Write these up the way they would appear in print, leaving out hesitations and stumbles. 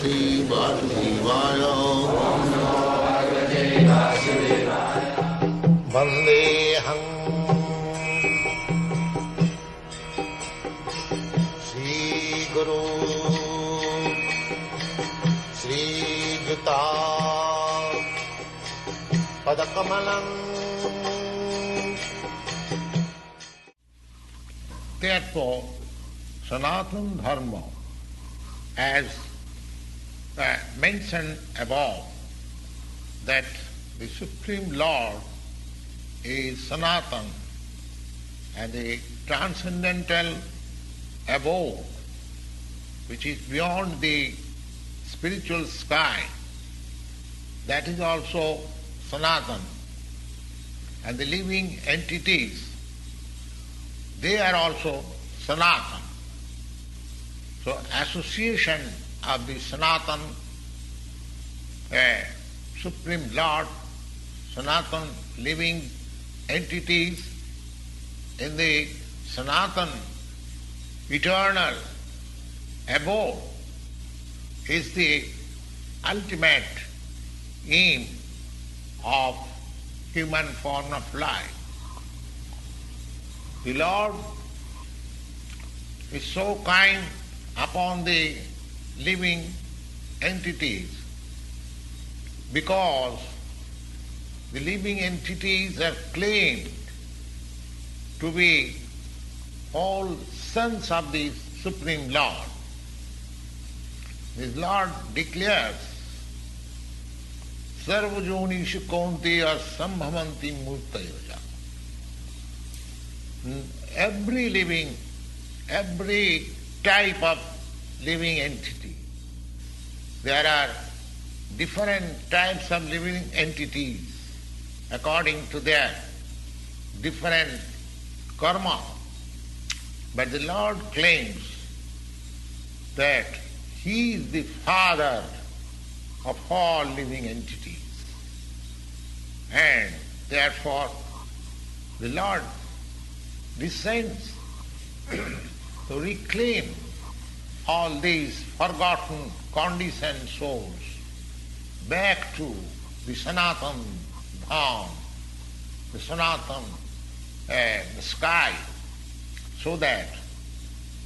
Bhagavate Vasudevaya. Vandeham Sri Guru Sri Juta Padakamalam. Therefore, Sanatana Dharma, as mentioned above, that the Supreme Lord is Sanatana and the transcendental abode, which is beyond the spiritual sky, that is also Sanatana. And the living entities, they are also Sanatana. So association of the Sanatana, Supreme Lord, Sanatana living entities in the Sanatana eternal abode is the ultimate aim of human form of life. The Lord is so kind upon the living entities because the living entities are claimed to be all sons of the Supreme Lord. This Lord declares, Sarvajonishu Kaunteya Sambhavanti Murtayoja. Every type of living entity, there are different types of living entities according to their different karma. But the Lord claims that He is the Father of all living entities. And therefore the Lord descends to reclaim all these forgotten, conditioned souls back to the Sanatana Dham, the Sanatana the sky, so that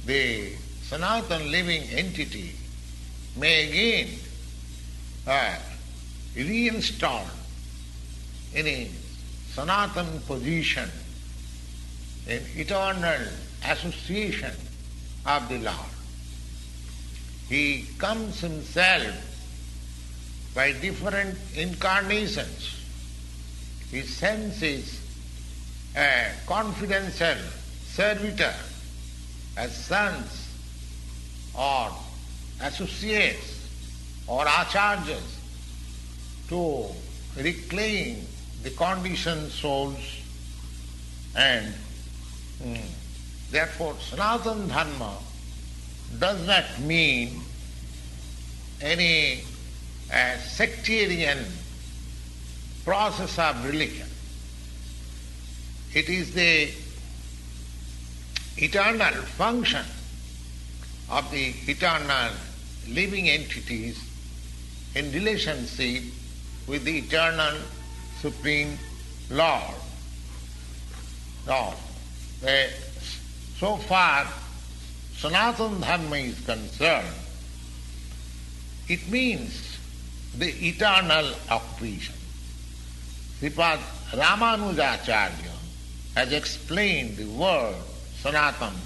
the Sanatana living entity may again reinstall in a Sanatana position, in eternal association of the Lord. He comes Himself by different incarnations. He sends His confidential servitor as sons or associates or acharyas to reclaim the conditioned souls, and therefore Sanatana Dharma does not mean any sectarian process of religion. It is the eternal function of the eternal living entities in relationship with the eternal Supreme Lord. Now, so far Sanatana Dharma is concerned, it means the eternal occupation. Sripad Ramanujacharya has explained the word Sanatana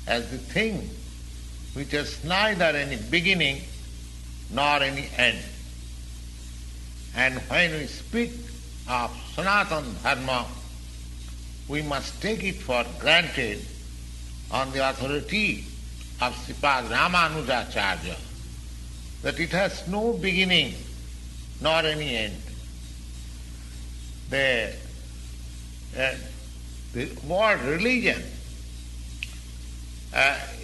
as the thing which has neither any beginning nor any end. And when we speak of Sanatana Dharma, we must take it for granted on the authority of Sripad Ramanujacharya that it has no beginning nor any end. The word religion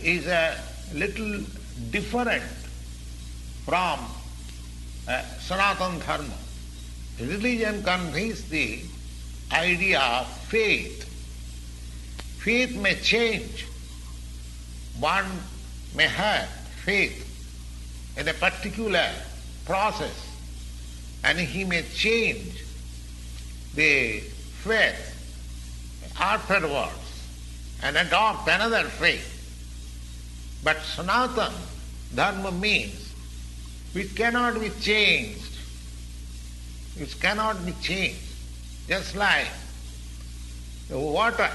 is a little different from Sanatana Dharma. Religion conveys the idea of faith. Faith may change. One may have faith in a particular process, and he may change the faith afterwards and adopt another faith. But sanatana dharma means which cannot be changed. Which cannot be changed. Just like the water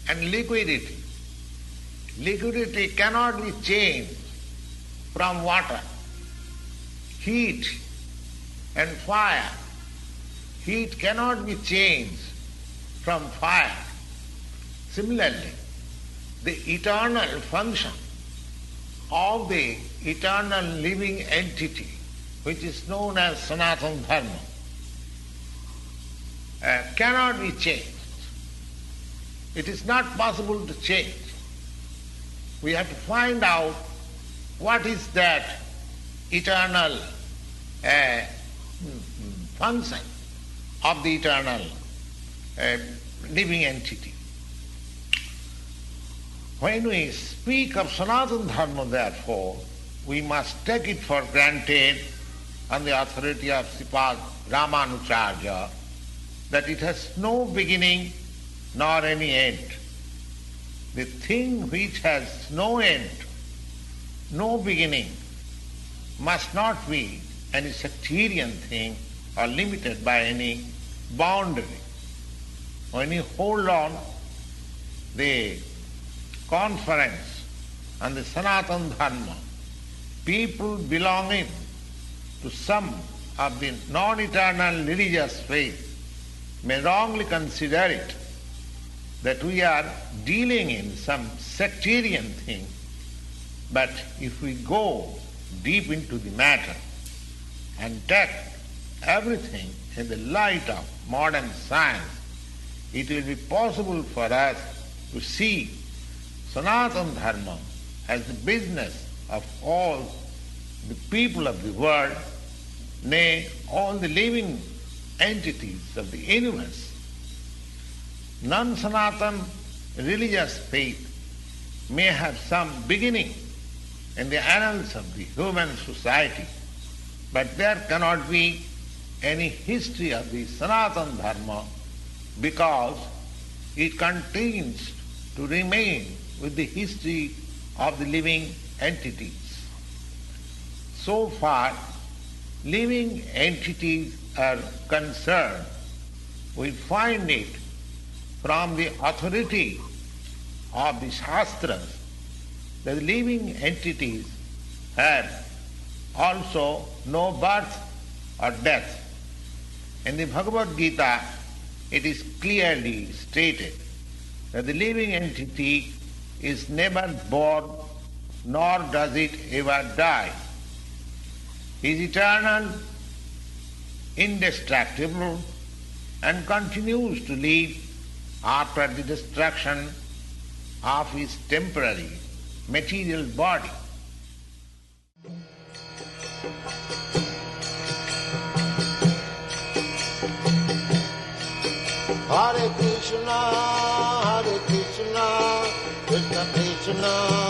and liquidity. Liquidity cannot be changed from water. Heat and fire. Heat cannot be changed from fire. Similarly, the eternal function of the eternal living entity, which is known as sanatana dharma, cannot be changed. It is not possible to change. We have to find out what is that eternal function of the eternal living entity. When we speak of sanatana dharma, therefore, we must take it for granted on the authority of Sripad Ramanujarya that it has no beginning nor any end. The thing which has no end, no beginning, must not be any sectarian thing or limited by any boundary. When you hold on the conference on the sanatana dharma, people belonging to some of the non-eternal religious faith may wrongly consider it that we are dealing in some sectarian thing. But if we go deep into the matter and take everything in the light of modern science, it will be possible for us to see sanatana dharma as the business of all the people of the world, nay, all the living entities of the universe. Non-sanatana religious faith may have some beginning in the annals of the human society, but there cannot be any history of the sanatana dharma because it continues to remain with the history of the living entities. So far, living entities are concerned, we find it from the authority of the Shastras that living entities have also no birth or death. In the Bhagavad-gita, it is clearly stated that the living entity is never born nor does it ever die. He is eternal, indestructible, and continues to live after the destruction of his temporary material body. Hare Krishna, Krishna Krishna